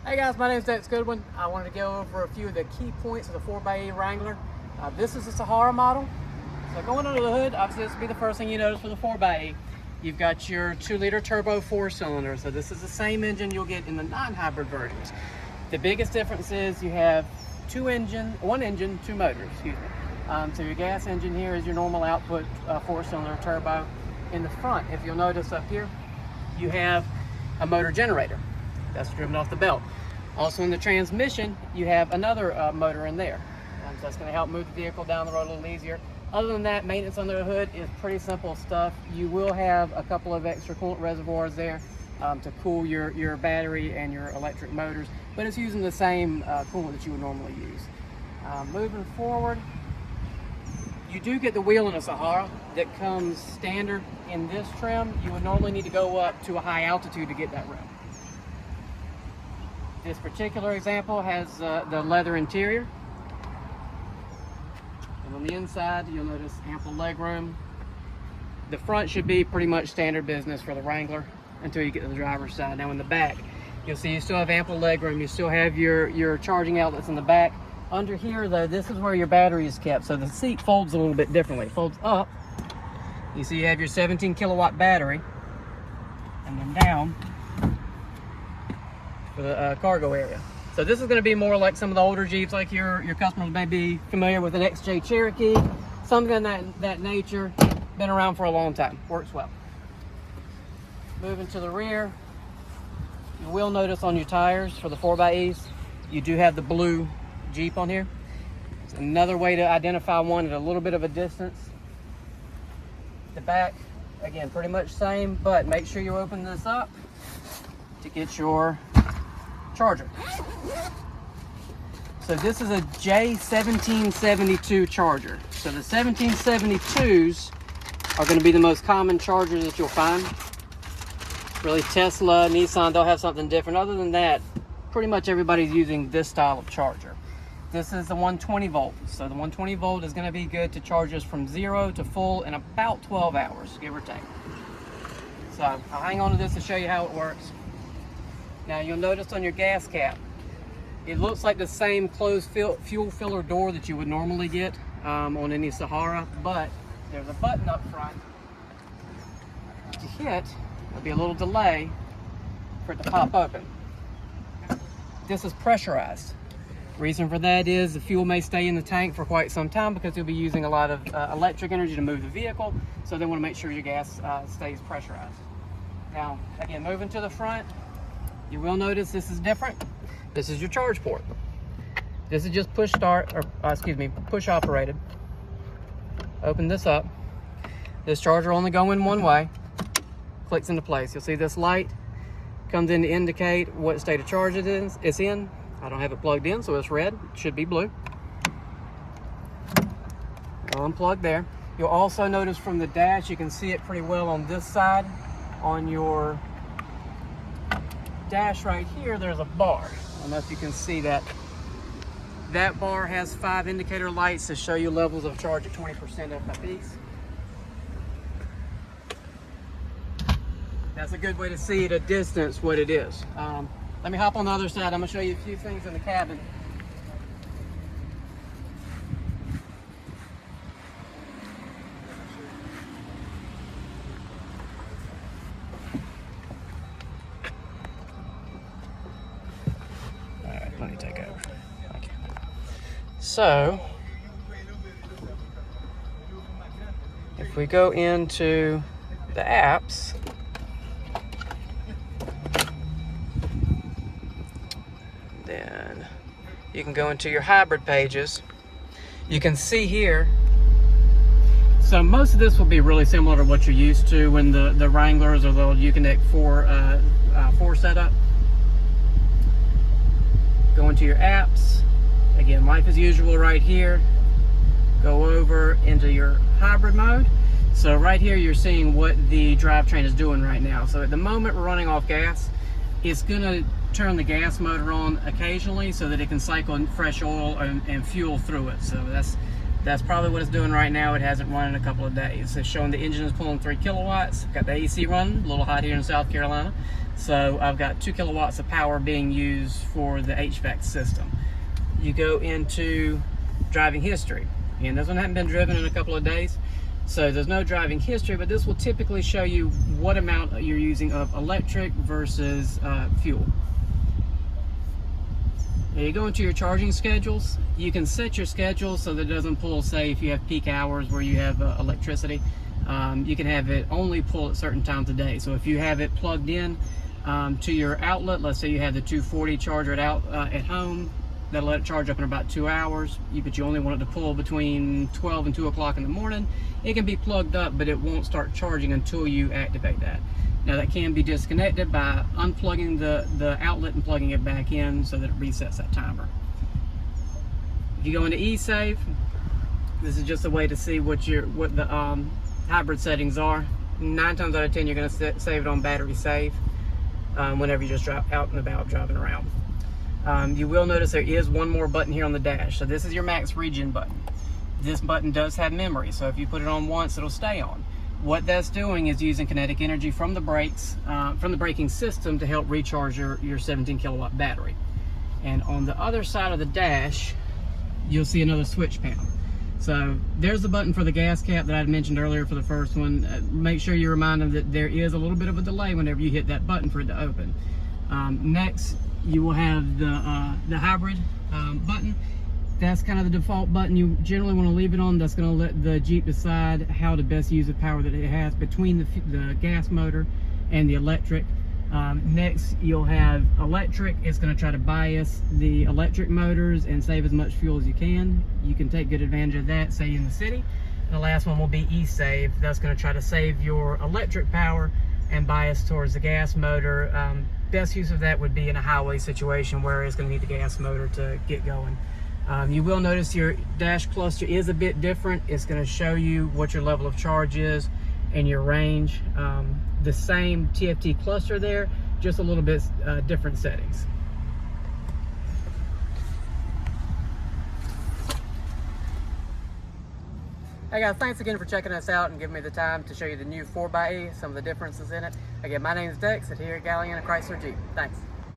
Hey guys, my name is Dex Goodwin. I wanted to go over a few of the key points of the 4xe Wrangler. This is the Sahara model. So going under the hood, obviously this will be the first thing you notice for the 4xe. You've got your 2-liter turbo 4-cylinder. So this is the same engine you'll get in the non-hybrid versions. The biggest difference is you have one engine, 2 motors, excuse me. So your gas engine here is your normal output 4-cylinder turbo. In the front, if you'll notice up here, you have a motor generator. That's driven off the belt. Also in the transmission, you have another motor in there. So that's going to help move the vehicle down the road a little easier. Other than that, maintenance under the hood is pretty simple stuff. You will have a couple of extra coolant reservoirs there to cool your battery and your electric motors, but it's using the same coolant that you would normally use. Moving forward, you do get the wheel in a Sahara that comes standard in this trim. You would normally need to go up to a high altitude to get that rim. This particular example has the leather interior. And on the inside, you'll notice ample leg room. The front should be pretty much standard business for the Wrangler until you get to the driver's side. Now in the back, you'll see you still have ample leg room. You still have your charging outlets in the back. Under here though, this is where your battery is kept. So the seat folds a little bit differently. It folds up. You see you have your 17 kilowatt battery. And then down for the cargo area. So this is going to be more like some of the older Jeeps, like your customers may be familiar with an XJ Cherokee, something of that nature. Been around for a long time, works well. Moving to the rear, you will notice on your tires for the 4xes, you do have the blue Jeep on here. It's another way to identify one at a little bit of a distance. The back, again, pretty much same, but make sure you open this up to get your charger. So this is a J1772 charger. So the 1772s are going to be the most common chargers that you'll find. Really, Tesla, Nissan, they'll have something different. Other than that, pretty much everybody's using this style of charger. This is the 120 volt. So the 120 volt is going to be good to charge us from 0 to full in about 12 hours, give or take. So I'll hang on to this to show you how it works. Now you'll notice on your gas cap, it looks like the same closed fuel filler door that you would normally get on any Sahara, but there's a button up front to hit. There'll be a little delay for it to pop open. This is pressurized. Reason for that is the fuel may stay in the tank for quite some time because you'll be using a lot of electric energy to move the vehicle, so they want to make sure your gas stays pressurized. Now, again, moving to the front, you will notice this is different. This is your charge port. This is just push start, or push operated. Open this up. This charger only go in one way. Clicks into place. You'll see this light comes in to indicate what state of charge it's in. I don't have it plugged in, so it's red. It should be blue. I'll unplug there. You'll also notice from the dash, you can see it pretty well on this side. On your dash right here, there's a bar. I don't know if you can see that. That bar has 5 indicator lights to show you levels of charge at 20% of a piece. That's a good way to see at a distance what it is. Let me hop on the other side. I'm going to show you a few things in the cabin. Let me take over. Okay. So, if we go into the apps, then you can go into your hybrid pages. You can see here, so most of this will be really similar to what you're used to when the Wranglers or the Uconnect 4 setup. Go into your apps. Again, life as usual right here. Go over into your hybrid mode. So right here you're seeing what the drivetrain is doing right now. So at the moment we're running off gas. It's going to turn the gas motor on occasionally so that it can cycle fresh oil and fuel through it. So that's probably what it's doing right now. It hasn't run in a couple of days. It's showing the engine is pulling 3 kilowatts. Got the AC running, a little hot here in South Carolina. So I've got 2 kilowatts of power being used for the HVAC system. You go into driving history. Again, this one hasn't been driven in a couple of days, so there's no driving history, but this will typically show you what amount you're using of electric versus fuel. Now you go into your charging schedules. You can set your schedule so that it doesn't pull, say, if you have peak hours where you have electricity. You can have it only pull at certain times of day. So if you have it plugged in to your outlet, let's say you have the 240 charger at home, that'll let it charge up in about 2 hours, but you only want it to pull between 12 and 2 o'clock in the morning. It can be plugged up, but it won't start charging until you activate that. Now that can be disconnected by unplugging the outlet and plugging it back in so that it resets that timer. If you go into eSave, this is just a way to see what the hybrid settings are. 9 times out of 10 you're going to save it on battery save whenever you just drive out and about driving around. You will notice there is one more button here on the dash. So this is your max regen button. This button does have memory, so if you put it on once, it'll stay on. What that's doing is using kinetic energy from the brakes, from the braking system to help recharge your 17 kilowatt battery. And on the other side of the dash, you'll see another switch panel. So there's the button for the gas cap that I had mentioned earlier for the first one. Make sure you remind them that there is a little bit of a delay whenever you hit that button for it to open. Next, you will have the hybrid button. That's kind of the default button. You generally want to leave it on. That's going to let the Jeep decide how to best use the power that it has between the gas motor and the electric. Next, you'll have electric. It's going to try to bias the electric motors and save as much fuel as you can. You can take good advantage of that, say in the city. And the last one will be eSave. That's going to try to save your electric power and bias towards the gas motor. Best use of that would be in a highway situation where it's going to need the gas motor to get going. You will notice your dash cluster is a bit different. It's going to show you what your level of charge is and your range. The same TFT cluster there, just a little bit different settings. Hey guys, thanks again for checking us out and giving me the time to show you the new 4xe, some of the differences in it. Again, my name is Dex, and here at Galeana Chrysler Jeep. Thanks.